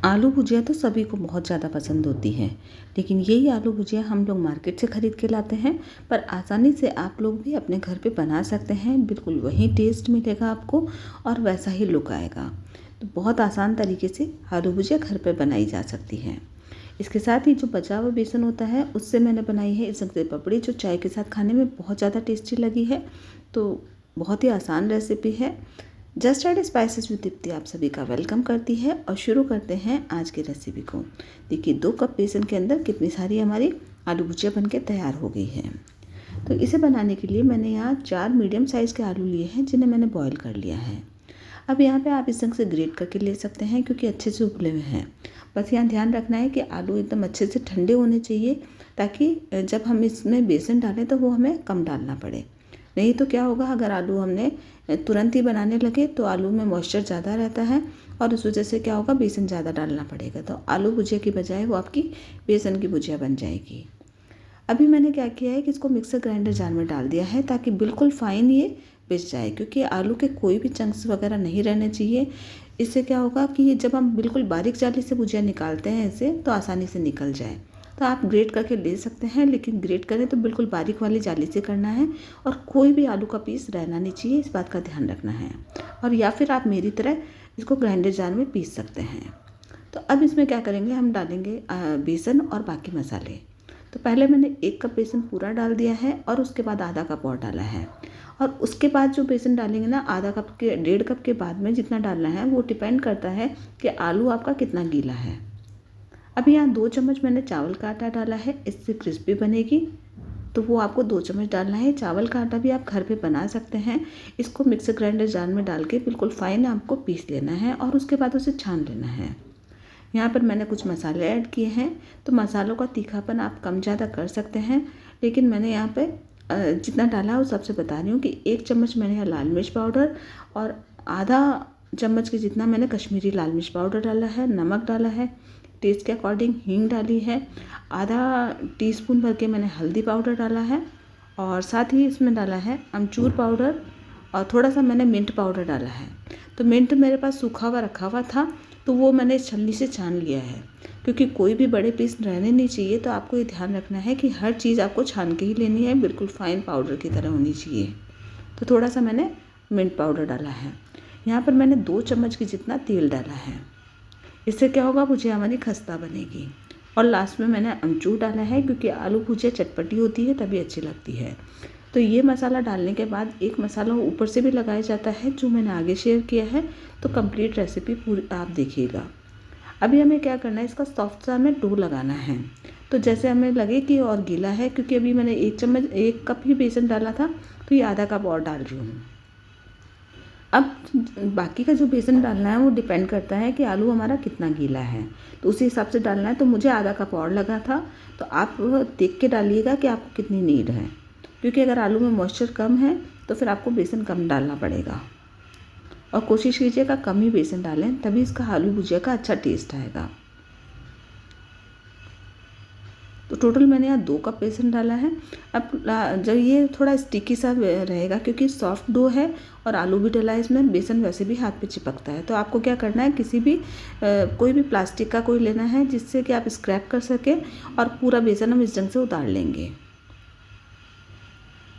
आलू भुजिया तो सभी को बहुत ज़्यादा पसंद होती है, लेकिन यही आलू भुजिया हम लोग मार्केट से ख़रीद के लाते हैं। पर आसानी से आप लोग भी अपने घर पे बना सकते हैं। बिल्कुल वही टेस्ट मिलेगा आपको और वैसा ही लुक आएगा। तो बहुत आसान तरीके से आलू भुजिया घर पे बनाई जा सकती है। इसके साथ ही जो बचा हुआ बेसन होता है उससे मैंने बनाई है इस से पपड़ी, जो चाय के साथ खाने में बहुत ज़्यादा टेस्टी लगी है। तो बहुत ही आसान रेसिपी है। Just add spices with Deepti आप सभी का वेलकम करती है और शुरू करते हैं आज की रेसिपी को। देखिए 2 कप बेसन के अंदर कितनी सारी हमारी आलू भुजिया बनके तैयार हो गई है। तो इसे बनाने के लिए मैंने यहाँ 4 मीडियम साइज़ के आलू लिए हैं, जिन्हें मैंने बॉईल कर लिया है। अब यहाँ पे आप इस ढंग से ग्रेट करके ले सकते हैं, क्योंकि अच्छे से उबले हुए हैं। बस यहाँ ध्यान रखना है कि आलू एकदम अच्छे से ठंडे होने चाहिए, ताकि जब हम इसमें बेसन डालें तो वो हमें कम डालना पड़े। नहीं तो क्या होगा, अगर आलू हमने तुरंत ही बनाने लगे तो आलू में मॉइस्चर ज़्यादा रहता है और उस वजह से क्या होगा, बेसन ज़्यादा डालना पड़ेगा। तो आलू भुजिया की बजाय वो आपकी बेसन की भुजिया बन जाएगी। अभी मैंने क्या किया है कि इसको मिक्सर ग्राइंडर जार में डाल दिया है, ताकि बिल्कुल फाइन ये पिस जाए, क्योंकि आलू के कोई भी चंक्स वगैरह नहीं रहने चाहिए। इससे क्या होगा कि जब हम बिल्कुल बारीक जाली से भुजिया निकालते हैं इसे, तो आसानी से निकल जाए। तो आप ग्रेट करके ले सकते हैं, लेकिन ग्रेट करें तो बिल्कुल बारीक वाली जाली से करना है और कोई भी आलू का पीस रहना नहीं चाहिए, इस बात का ध्यान रखना है। और या फिर आप मेरी तरह इसको ग्राइंडर जार में पीस सकते हैं। तो अब इसमें क्या करेंगे, हम डालेंगे बेसन और बाकी मसाले। तो पहले मैंने 1 कप बेसन पूरा डाल दिया है और उसके बाद आधा कप और डाला है। और उसके बाद जो बेसन डालेंगे ना, आधा कप के 1.5 कप के बाद में जितना डालना है वो डिपेंड करता है कि आलू आपका कितना गीला है। अब यहाँ 2 चम्मच मैंने चावल का आटा डाला है, इससे क्रिस्पी बनेगी। तो वो आपको 2 चम्मच डालना है। चावल का आटा भी आप घर पे बना सकते हैं। इसको मिक्सर ग्राइंडर जार में डाल के बिल्कुल फाइन आपको पीस लेना है और उसके बाद उसे छान लेना है। यहाँ पर मैंने कुछ मसाले ऐड किए हैं। तो मसालों का तीखापन आप कम ज़्यादा कर सकते हैं, लेकिन मैंने यहाँ पे जितना डाला है वो सबसे बता रही हूँ कि 1 चम्मच मैंने यहाँ लाल मिर्च पाउडर और आधा चम्मच के जितना मैंने कश्मीरी लाल मिर्च पाउडर डाला है। नमक डाला है, टेस्ट के अकॉर्डिंग हींग डाली है, आधा टीस्पून भर के मैंने हल्दी पाउडर डाला है और साथ ही इसमें डाला है अमचूर पाउडर और थोड़ा सा मैंने मिंट पाउडर डाला है। तो मिंट मेरे पास सूखा हुआ रखा हुआ था, तो वो मैंने छलनी से छान लिया है, क्योंकि कोई भी बड़े पीस रहने नहीं चाहिए। तो आपको ये ध्यान रखना है कि हर चीज़ आपको छान के ही लेनी है, बिल्कुल फाइन पाउडर की तरह होनी चाहिए। तो थोड़ा सा मैंने मिंट पाउडर डाला है। यहाँ पर मैंने 2 चम्मच की जितना तेल डाला है। इससे क्या होगा, भुजिया हमारी खस्ता बनेगी। और लास्ट में मैंने अमचूर डाला है, क्योंकि आलू भुजिया चटपटी होती है तभी अच्छी लगती है। तो ये मसाला डालने के बाद एक मसाला ऊपर से भी लगाया जाता है, जो मैंने आगे शेयर किया है। तो कंप्लीट रेसिपी पूरी आप देखिएगा। अभी हमें क्या करना है, इसका सॉफ्ट सा हमें डो लगाना है। तो जैसे हमें लगे कि और गीला है, क्योंकि अभी मैंने 1 कप ही बेसन डाला था, तो ये आधा कप और डाल रही हूँ। अब बाकी का जो बेसन डालना है वो डिपेंड करता है कि आलू हमारा कितना गीला है, तो उसी हिसाब से डालना है। तो मुझे आधा कप और लगा था, तो आप देख के डालिएगा कि आपको कितनी नीड है, क्योंकि अगर आलू में मॉइस्चर कम है तो फिर आपको बेसन कम डालना पड़ेगा। और कोशिश कीजिएगा कम ही बेसन डालें, तभी इसका आलू भुजिया का अच्छा टेस्ट आएगा। तो टोटल मैंने यहाँ 2 कप बेसन डाला है। अब जब ये थोड़ा स्टिकी सा रहेगा, क्योंकि सॉफ्ट डो है और आलू भी डला है इसमें, बेसन वैसे भी हाथ पे चिपकता है। तो आपको क्या करना है, किसी भी कोई भी प्लास्टिक का कोई लेना है, जिससे कि आप स्क्रैप कर सकें, और पूरा बेसन हम इस ढंग से उतार लेंगे।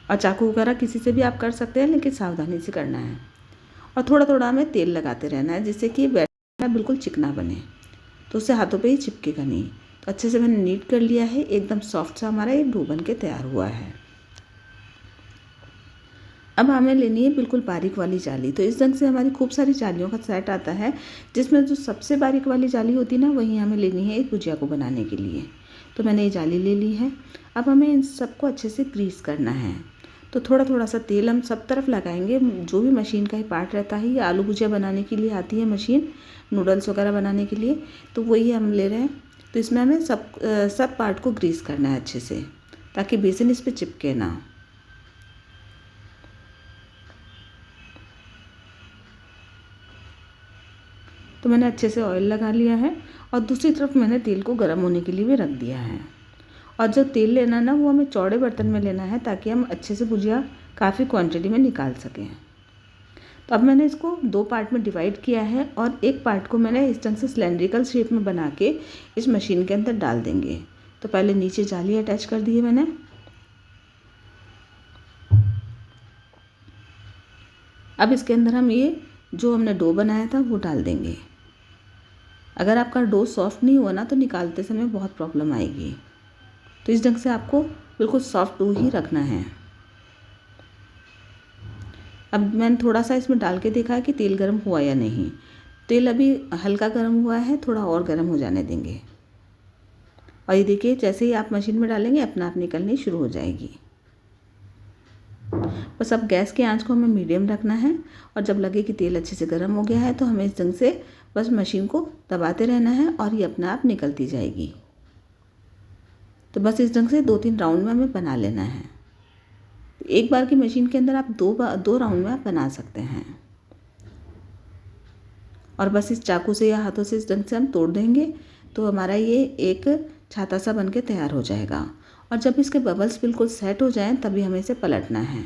और चाकू वगैरह किसी से भी आप कर सकते हैं, लेकिन सावधानी से करना है। और थोड़ा थोड़ा हमें तेल लगाते रहना है, जिससे कि बैटर बिल्कुल चिकना बने, तो उससे हाथों पे ही चिपकेगा नहीं। तो अच्छे से मैंने नीट कर लिया है, एकदम सॉफ्ट सा हमारा ये डो बन के तैयार हुआ है। अब हमें लेनी है बिल्कुल बारीक वाली जाली। तो इस ढंग से हमारी खूब सारी जालियों का सेट आता है, जिसमें जो सबसे बारीक वाली जाली होती है ना, वही हमें लेनी है इस भुजिया को बनाने के लिए। तो मैंने ये जाली ले ली है। अब हमें इन सबको अच्छे से ग्रीस करना है। तो थोड़ा थोड़ा सा तेल हम सब तरफ लगाएंगे। जो भी मशीन का ही पार्ट रहता है, ये आलू भुजिया बनाने के लिए आती है मशीन, नूडल्स वगैरह बनाने के लिए, तो वही हम ले रहे हैं। तो इसमें हमें सब पार्ट को ग्रीस करना है अच्छे से, ताकि बेसन इस पर चिपके ना। तो मैंने अच्छे से ऑयल लगा लिया है और दूसरी तरफ मैंने तेल को गर्म होने के लिए भी रख दिया है। और जो तेल लेना ना, वो हमें चौड़े बर्तन में लेना है, ताकि हम अच्छे से भुजिया काफ़ी क्वांटिटी में निकाल सकें। तो अब मैंने इसको 2 पार्ट में डिवाइड किया है और एक पार्ट को मैंने इस ढंग से सिलेंड्रिकल शेप में बना के इस मशीन के अंदर डाल देंगे। तो पहले नीचे जाली अटैच कर दी है मैंने। अब इसके अंदर हम ये जो हमने डो बनाया था वो डाल देंगे। अगर आपका डो सॉफ्ट नहीं हुआ ना तो निकालते समय बहुत प्रॉब्लम आएगी। तो इस ढंग से आपको बिल्कुल सॉफ्ट डो ही रखना है। अब मैंने थोड़ा सा इसमें डाल के देखा है कि तेल गर्म हुआ या नहीं। तेल अभी हल्का गर्म हुआ है, थोड़ा और गर्म हो जाने देंगे। और ये देखिए जैसे ही आप मशीन में डालेंगे अपना आप निकलनी शुरू हो जाएगी। बस अब गैस की आंच को हमें मीडियम रखना है और जब लगे कि तेल अच्छे से गर्म हो गया है तो हमें इस ढंग से बस मशीन को दबाते रहना है और ये अपने आप निकलती जाएगी। तो बस इस ढंग से 2-3 राउंड में हमें बना लेना है। एक बार की मशीन के अंदर आप दो राउंड में आप बना सकते हैं। और बस इस चाकू से या हाथों से इस ढंग से हम तोड़ देंगे तो हमारा ये एक छाता सा बन के तैयार हो जाएगा। और जब इसके बबल्स बिल्कुल सेट हो जाएं तभी हमें इसे पलटना है।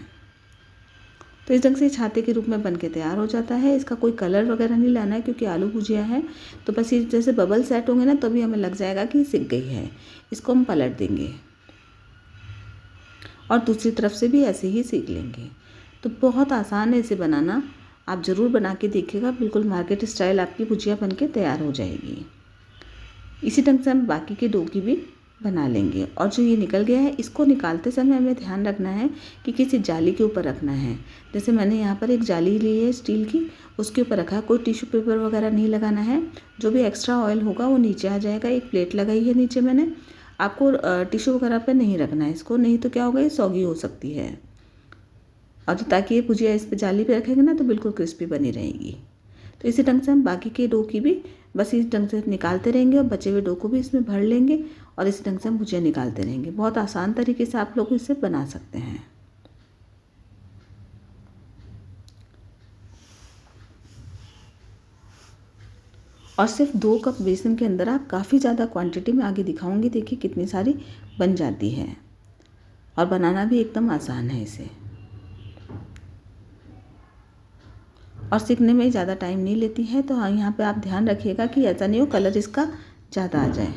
तो इस ढंग से छाते के रूप में बन के तैयार हो जाता है। इसका कोई कलर वगैरह नहीं लाना है क्योंकि आलू भुजिया है। तो बस ये जैसे बबल सेट होंगे ना तभी हमें लग जाएगा कि सिक गई है। इसको हम पलट देंगे और दूसरी तरफ से भी ऐसे ही सीख लेंगे। तो बहुत आसान है इसे बनाना, आप ज़रूर बना के देखिएगा। बिल्कुल मार्केट स्टाइल आपकी भुजिया बन के तैयार हो जाएगी। इसी ढंग से हम बाकी के डो की भी बना लेंगे। और जो ये निकल गया है इसको निकालते समय हमें ध्यान रखना है कि किसी जाली के ऊपर रखना है। जैसे मैंने यहाँ पर एक जाली ली है स्टील की, उसके ऊपर रखा है। कोई टिश्यू पेपर वगैरह नहीं लगाना है, जो भी एक्स्ट्रा ऑयल होगा वो नीचे आ जाएगा। एक प्लेट लगाई है नीचे मैंने। आपको टिश्यू वगैरह पर नहीं रखना है इसको, नहीं तो क्या होगा ये सौगी हो सकती है। और ताकि ये भुजिया इस पर जाली पे रखेंगे ना तो बिल्कुल क्रिस्पी बनी रहेगी। तो इसी ढंग से हम बाकी के डो की भी बस इस ढंग से निकालते रहेंगे और बचे हुए डो को भी इसमें भर लेंगे और इसी ढंग से हम भुजिया निकालते रहेंगे। बहुत आसान तरीके से आप लोग इसे बना सकते हैं। और सिर्फ 2 कप बेसन के अंदर आप काफ़ी ज़्यादा क्वांटिटी में आगे दिखाऊंगी। देखिए कितनी सारी बन जाती है और बनाना भी एकदम आसान है इसे। और सीखने में ज़्यादा टाइम नहीं लेती है। तो हाँ, यहाँ पे आप ध्यान रखिएगा कि ऐसा नहीं हो कलर इसका ज़्यादा आ जाए।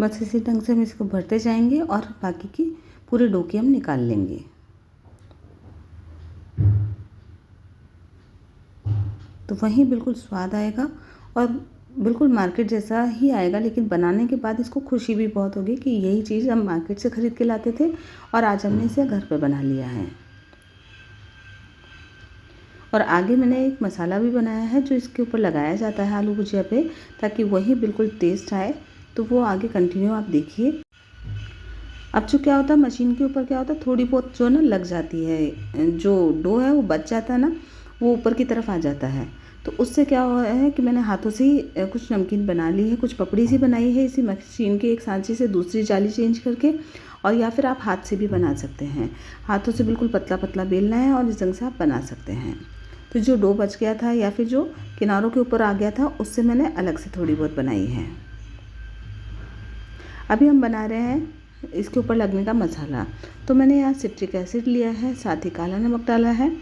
बस इसी ढंग से हम इसको भरते जाएंगे और बाकी की पूरे डो की हम निकाल लेंगे। तो वहीं बिल्कुल स्वाद आएगा और बिल्कुल मार्केट जैसा ही आएगा, लेकिन बनाने के बाद इसको खुशी भी बहुत होगी कि यही चीज़ हम मार्केट से ख़रीद के लाते थे और आज हमने इसे घर पे बना लिया है। और आगे मैंने एक मसाला भी बनाया है जो इसके ऊपर लगाया जाता है आलू भुजिया पे, ताकि वही बिल्कुल टेस्ट आए। तो वो आगे कंटिन्यू आप देखिए। अब जो क्या होता है मशीन के ऊपर क्या होता है, थोड़ी बहुत जो ना लग जाती है, जो डो है वो बच जाता है ना, वो ऊपर की तरफ आ जाता है। तो उससे क्या हुआ है कि मैंने हाथों से ही कुछ नमकीन बना ली है, कुछ पपड़ी सी बनाई है इसी मशीन के एक सांचे से दूसरी जाली चेंज करके। और या फिर आप हाथ से भी बना सकते हैं। हाथों से बिल्कुल पतला पतला बेलना है और इस ढंग से आप बना सकते हैं। तो जो डो बच गया था या फिर जो किनारों के ऊपर आ गया था उससे मैंने अलग से थोड़ी बहुत बनाई है। अभी हम बना रहे हैं इसके ऊपर लगने का मसाला। तो मैंने यहाँ सिट्रिक एसिड लिया है, साथ ही काला नमक डाला है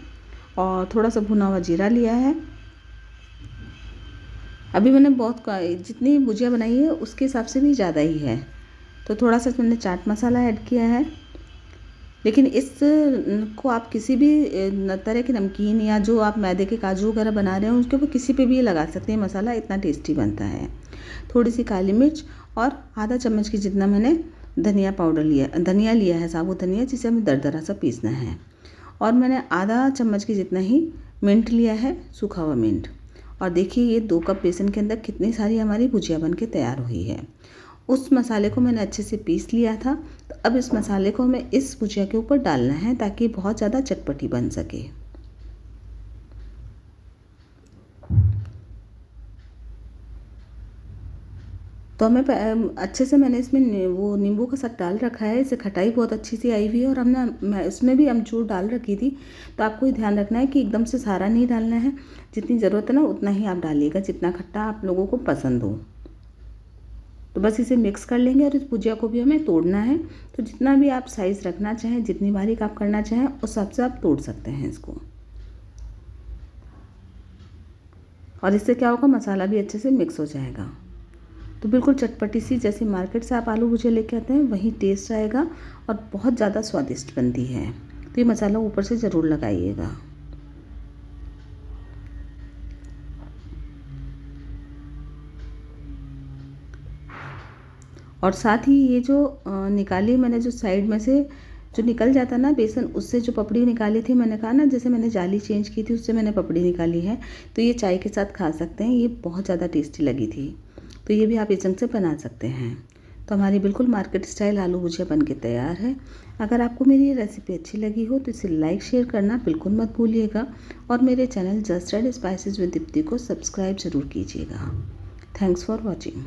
और थोड़ा सा भुना हुआ जीरा लिया है। अभी मैंने बहुत जितनी भुजिया बनाई है उसके हिसाब से भी ज़्यादा ही है। तो थोड़ा सा मैंने चाट मसाला ऐड किया है। लेकिन इस को आप किसी भी तरह के नमकीन या जो आप मैदे के काजू वगैरह बना रहे हैं उसके ऊपर किसी पे भी ये लगा सकते हैं। मसाला इतना टेस्टी बनता है। थोड़ी सी काली मिर्च और आधा चम्मच की जितना मैंने धनिया लिया है, साबुत धनिया, जिसे हमें दरदरा सा पीसना है। और मैंने आधा चम्मच की जितना ही मिंट लिया है, सूखा हुआ मिंट। और देखिए ये 2 कप बेसन के अंदर कितनी सारी हमारी भुजिया बन के तैयार हुई है। उस मसाले को मैंने अच्छे से पीस लिया था। तो अब इस मसाले को हमें इस भुजिया के ऊपर डालना है ताकि बहुत ज़्यादा चटपटी बन सके। तो हमें अच्छे से मैंने इसमें वो नींबू का साथ डाल रखा है। इससे खटाई बहुत अच्छी सी आई हुई है। और मैं इसमें भी अमचूर डाल रखी थी। तो आपको ये ध्यान रखना है कि एकदम से सारा नहीं डालना है, जितनी ज़रूरत है ना उतना ही आप डालिएगा, जितना खट्टा आप लोगों को पसंद हो। तो बस इसे मिक्स कर लेंगे और इस भुजिया को भी हमें तोड़ना है। तो जितना भी आप साइज़ रखना चाहें, जितनी बारीक आप करना चाहें उस हिसाब से आप तोड़ सकते हैं इसको। और इससे क्या होगा, मसाला भी अच्छे से मिक्स हो जाएगा। तो बिल्कुल चटपटी सी, जैसे मार्केट से आप आलू भुजिया लेके आते हैं वही टेस्ट आएगा और बहुत ज़्यादा स्वादिष्ट बनती है। तो ये मसाला ऊपर से ज़रूर लगाइएगा। और साथ ही ये जो निकाली मैंने, जो साइड में से जो निकल जाता ना बेसन, उससे जो पपड़ी निकाली थी, मैंने कहा ना जैसे मैंने जाली चेंज की थी उससे मैंने पपड़ी निकाली है। तो ये चाय के साथ खा सकते हैं, ये बहुत ज़्यादा टेस्टी लगी थी। तो ये भी आप इस ढंग से बना सकते हैं। तो हमारी बिल्कुल मार्केट स्टाइल आलू भुजिया बन के तैयार है। अगर आपको मेरी ये रेसिपी अच्छी लगी हो तो इसे लाइक शेयर करना बिल्कुल मत भूलिएगा और मेरे channel just right spices with Deepti को सब्सक्राइब ज़रूर कीजिएगा। Thanks for watching.